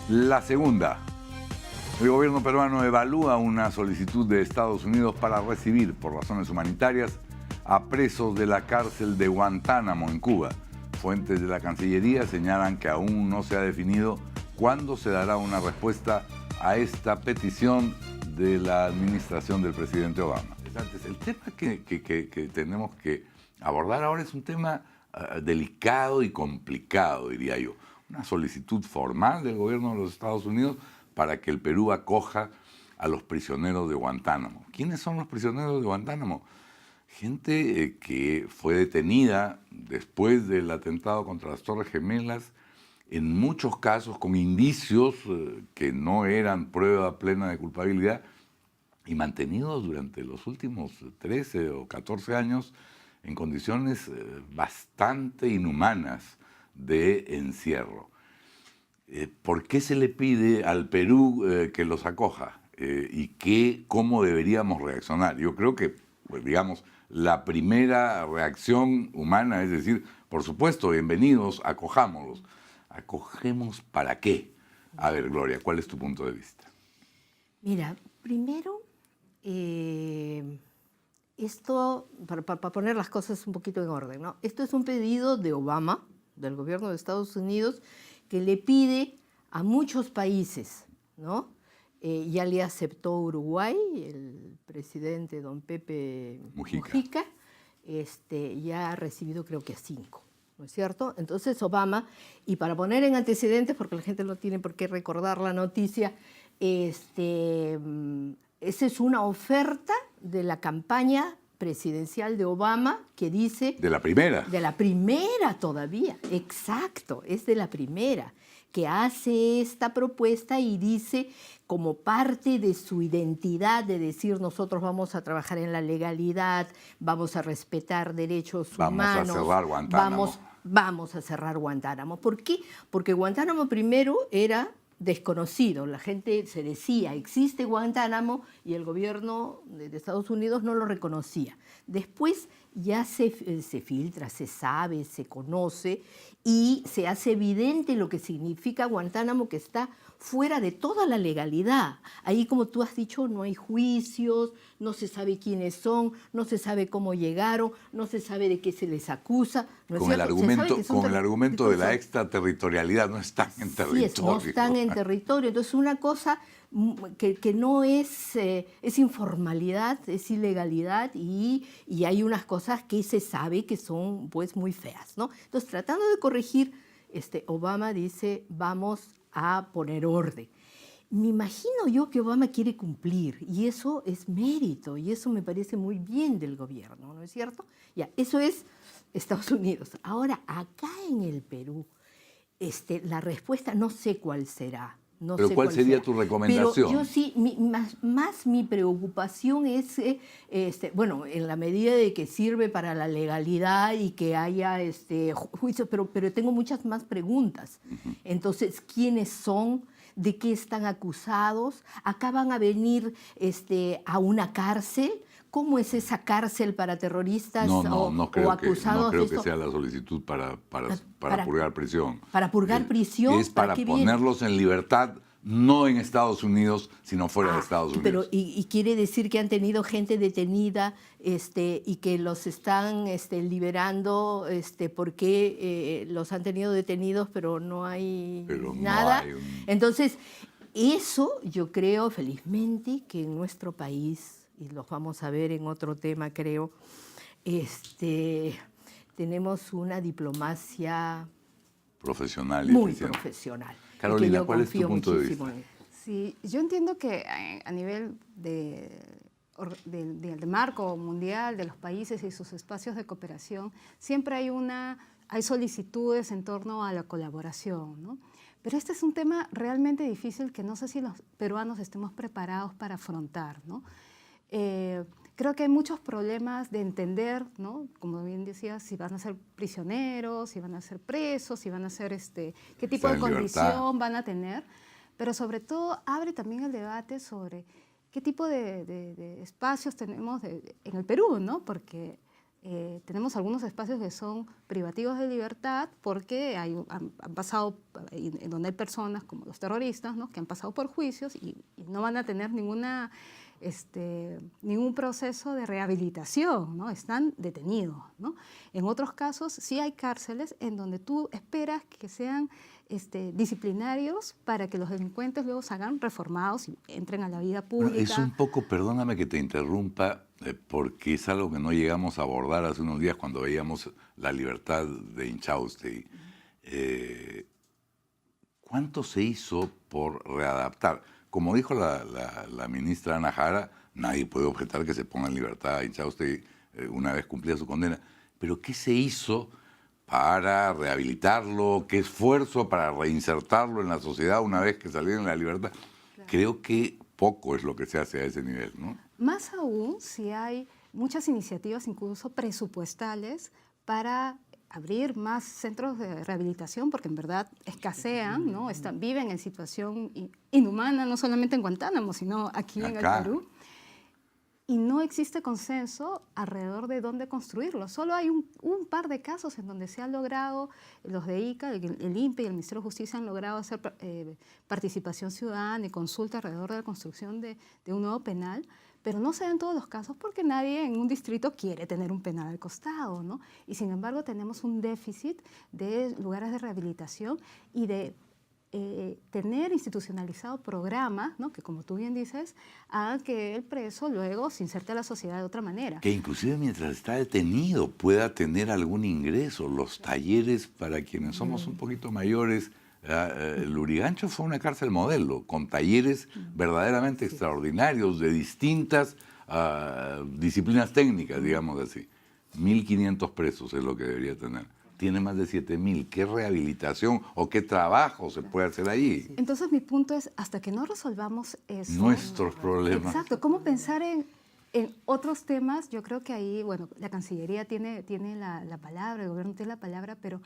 La segunda, el gobierno peruano evalúa una solicitud de Estados Unidos para recibir, por razones humanitarias, a presos de la cárcel de Guantánamo en Cuba. Fuentes de la Cancillería señalan que aún no se ha definido cuándo se dará una respuesta a esta petición de la administración del presidente Obama. El tema que tenemos que abordar ahora es un tema delicado y complicado, diría yo. Una solicitud formal del gobierno de los Estados Unidos para que el Perú acoja a los prisioneros de Guantánamo. ¿Quiénes son los prisioneros de Guantánamo? Gente que fue detenida después del atentado contra las Torres Gemelas, en muchos casos con indicios que no eran prueba plena de culpabilidad, y mantenidos durante los últimos 13 o 14 años en condiciones bastante inhumanas de encierro. ¿Por qué se le pide al Perú que los acoja? ¿Y cómo deberíamos reaccionar? Yo creo que, pues, digamos, la primera reacción humana es decir, por supuesto, bienvenidos, acojámoslos. ¿Acogemos para qué? A ver, Gloria, ¿cuál es tu punto de vista? Mira, primero, esto, para poner las cosas un poquito en orden, ¿no? Esto es un pedido de Obama, del gobierno de Estados Unidos, que le pide a muchos países, ¿no? Ya le aceptó Uruguay, el presidente don Pepe Mujica, ya ha recibido creo que a 5, ¿no es cierto? Entonces Obama, y para poner en antecedentes, porque la gente no tiene por qué recordar la noticia, esa es una oferta de la campaña presidencial de Obama que dice... ¿De la primera? De la primera todavía, exacto, es de la primera, que hace esta propuesta y dice como parte de su identidad de decir nosotros vamos a trabajar en la legalidad, vamos a respetar derechos humanos. Vamos a cerrar Guantánamo. Vamos a cerrar Guantánamo. ¿Por qué? Porque Guantánamo primero era desconocido. La gente se decía, existe Guantánamo, y el gobierno de Estados Unidos no lo reconocía. Después ya se filtra, se sabe, se conoce y se hace evidente lo que significa Guantánamo, que está fuera de toda la legalidad. Ahí, como tú has dicho, no hay juicios, no se sabe quiénes son, no se sabe cómo llegaron, no se sabe de qué se les acusa. ¿No con el argumento de la extraterritorialidad, no están en territorio. Sí, no están en territorio. Entonces, una cosa que no es informalidad, es ilegalidad, y hay unas cosas que se sabe que son pues muy feas, ¿no? Entonces, tratando de corregir, Obama dice, vamos a poner orden. Me imagino yo que Obama quiere cumplir, y eso es mérito, y eso me parece muy bien del gobierno, ¿no es cierto? Ya, eso es Estados Unidos. Ahora, acá en el Perú, la respuesta no sé cuál será. No ¿Pero sé cuál sería tu recomendación? Pero yo sí, más mi preocupación es, bueno, en la medida de que sirve para la legalidad y que haya juicios, pero tengo muchas más preguntas. Entonces, ¿quiénes son? ¿De qué están acusados? ¿Acá van a venir a una cárcel? ¿Cómo es esa cárcel para terroristas no creo o acusados? No creo que sea la solicitud para purgar prisión. ¿Para purgar prisión? Es para ponerlos en libertad, no en Estados Unidos, sino fuera de Estados Unidos. Pero, y quiere decir que han tenido gente detenida y que los están liberando porque los han tenido detenidos, pero no hay nada. Entonces, eso yo creo felizmente que en nuestro país, y los vamos a ver en otro tema, creo, tenemos una diplomacia profesional muy profesional. Carolina, ¿cuál es tu punto de vista? Sí, yo entiendo que a nivel del marco mundial, de los países y sus espacios de cooperación, siempre hay solicitudes en torno a la colaboración, ¿no? Pero este es un tema realmente difícil que no sé si los peruanos estemos preparados para afrontar, ¿no? Creo que hay muchos problemas de entender, ¿no? Como bien decía, si van a ser prisioneros, si van a ser presos, si van a ser qué tipo de condición van a tener, pero sobre todo abre también el debate sobre qué tipo de espacios tenemos en el Perú, ¿no? Porque tenemos algunos espacios que son privativos de libertad porque han pasado, en donde hay personas como los terroristas, ¿no? Que han pasado por juicios y no van a tener ningún proceso de rehabilitación, ¿no? Están detenidos, ¿no? En otros casos sí hay cárceles en donde tú esperas que sean disciplinarios para que los delincuentes luego salgan reformados y entren a la vida pública. Bueno, es un poco, perdóname que te interrumpa, porque es algo que no llegamos a abordar hace unos días cuando veíamos La Libertad de Inchaustegui. ¿Cuánto se hizo por readaptar? Como dijo la ministra Ana Jara, nadie puede objetar que se ponga en libertad a Inchaustegui una vez cumplida su condena. Pero ¿qué se hizo para rehabilitarlo? ¿Qué esfuerzo para reinsertarlo en la sociedad una vez que salió en la libertad? Claro. Creo que poco es lo que se hace a ese nivel, ¿no? Más aún si hay muchas iniciativas, incluso presupuestales, para abrir más centros de rehabilitación, porque en verdad escasean, ¿no? Viven en situación inhumana, no solamente en Guantánamo, sino aquí en el Perú. Y no existe consenso alrededor de dónde construirlo. Solo hay un par de casos en donde se ha logrado, los de ICA, el INPE y el Ministerio de Justicia han logrado hacer participación ciudadana y consulta alrededor de la construcción de un nuevo penal, pero no se da en todos los casos porque nadie en un distrito quiere tener un penal al costado, ¿no? Y sin embargo tenemos un déficit de lugares de rehabilitación y de tener institucionalizado programas, ¿no? Que como tú bien dices, hagan que el preso luego se inserte a la sociedad de otra manera. Que inclusive mientras está detenido pueda tener algún ingreso. Los talleres para quienes somos un poquito mayores, Lurigancho fue una cárcel modelo, con talleres verdaderamente extraordinarios de distintas disciplinas técnicas, digamos así. 1.500 presos es lo que debería tener. Tiene más de 7.000. ¿Qué rehabilitación o qué trabajo se puede hacer allí? Entonces mi punto es, hasta que no resolvamos eso... Nuestros problemas. Exacto. ¿Cómo pensar en otros temas? Yo creo que ahí, bueno, la Cancillería tiene la palabra, el gobierno tiene la palabra, pero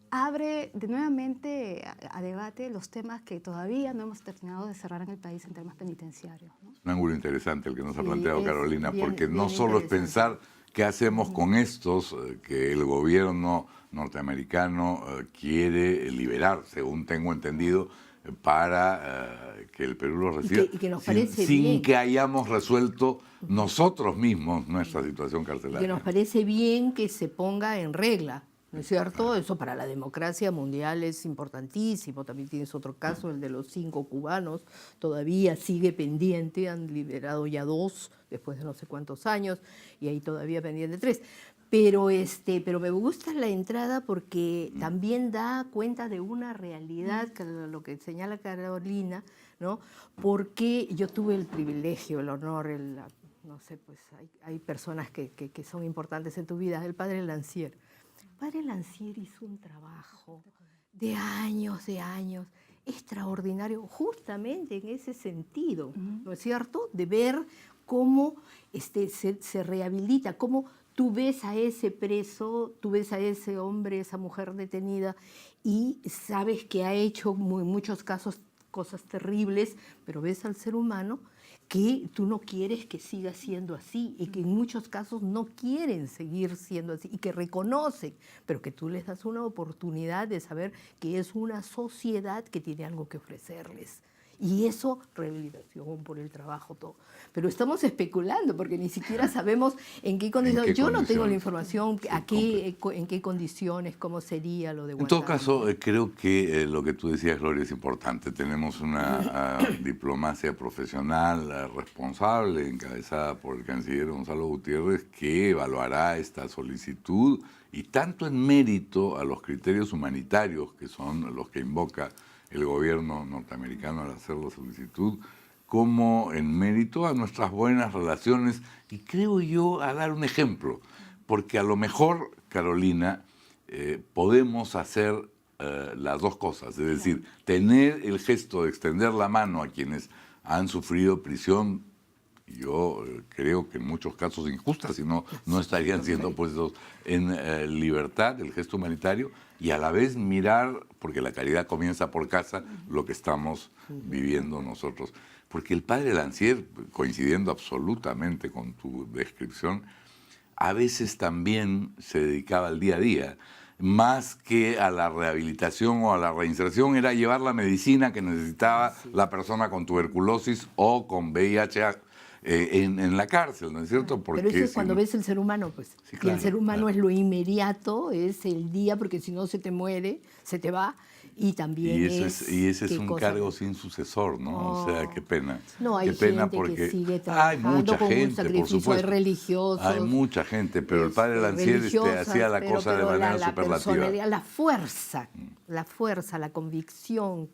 abre nuevamente a debate los temas que todavía no hemos terminado de cerrar en el país en temas penitenciarios, ¿no? Un ángulo interesante el que nos ha planteado Carolina, porque no solo es pensar qué hacemos con estos que el gobierno norteamericano quiere liberar, según tengo entendido, para que el Perú los reciba, y que nos parece sin bien que hayamos resuelto nosotros mismos nuestra situación carcelaria. Que nos parece bien que se ponga en regla, ¿no es cierto? Eso para la democracia mundial es importantísimo. También tienes otro caso, el de los 5 cubanos, todavía sigue pendiente, han liberado ya 2 después de no sé cuántos años, y ahí todavía pendiente 3. Pero me gusta la entrada porque también da cuenta de una realidad, que lo que señala Carolina, ¿no? Porque yo tuve el privilegio, el honor, no sé, pues hay personas que son importantes en tu vida. El padre Lancier. El padre Lancier hizo un trabajo de años, extraordinario, justamente en ese sentido, ¿no es cierto? De ver cómo se rehabilita, cómo tú ves a ese preso, tú ves a ese hombre, esa mujer detenida y sabes que ha hecho en muchos casos cosas terribles, pero ves al ser humano que tú no quieres que siga siendo así y que en muchos casos no quieren seguir siendo así y que reconocen, pero que tú les das una oportunidad de saber que es una sociedad que tiene algo que ofrecerles. Y eso, rehabilitación por el trabajo, todo. Pero estamos especulando porque ni siquiera sabemos en qué condiciones. Yo no tengo la información en qué condiciones, cómo sería lo de Guantánamo. En todo caso, creo que lo que tú decías, Gloria, es importante. Tenemos una diplomacia profesional responsable, encabezada por el canciller Gonzalo Gutiérrez, que evaluará esta solicitud y tanto en mérito a los criterios humanitarios, que son los que invoca el gobierno norteamericano al hacer la solicitud, como en mérito a nuestras buenas relaciones, y creo yo a dar un ejemplo, porque a lo mejor, Carolina, podemos hacer las dos cosas, es decir, tener el gesto de extender la mano a quienes han sufrido prisión, yo creo que en muchos casos injustas, si no estarían siendo puestos en libertad, el gesto humanitario, y a la vez mirar, porque la caridad comienza por casa, lo que estamos viviendo nosotros. Porque el padre Lancier, coincidiendo absolutamente con tu descripción, a veces también se dedicaba al día a día. Más que a la rehabilitación o a la reinserción, era llevar la medicina que necesitaba la persona con tuberculosis o con VIH en la cárcel, ¿no es cierto? Pero eso es cuando ves el ser humano, pues. Sí, Y claro, el ser humano claro. es lo inmediato, es el día, porque si no se te muere, se te va. Y también Y ese es qué un cosa. cargo sin sucesor, ¿no? O sea, qué pena. No, hay qué pena gente porque que sigue hay trabajando mucha con un gente, por sacrificio, hay supuesto. religiosos. Hay mucha gente, pero el padre Lancier religiosas, hacía la pero- cosa de pero manera la superlativa. personalidad, la fuerza, la convicción.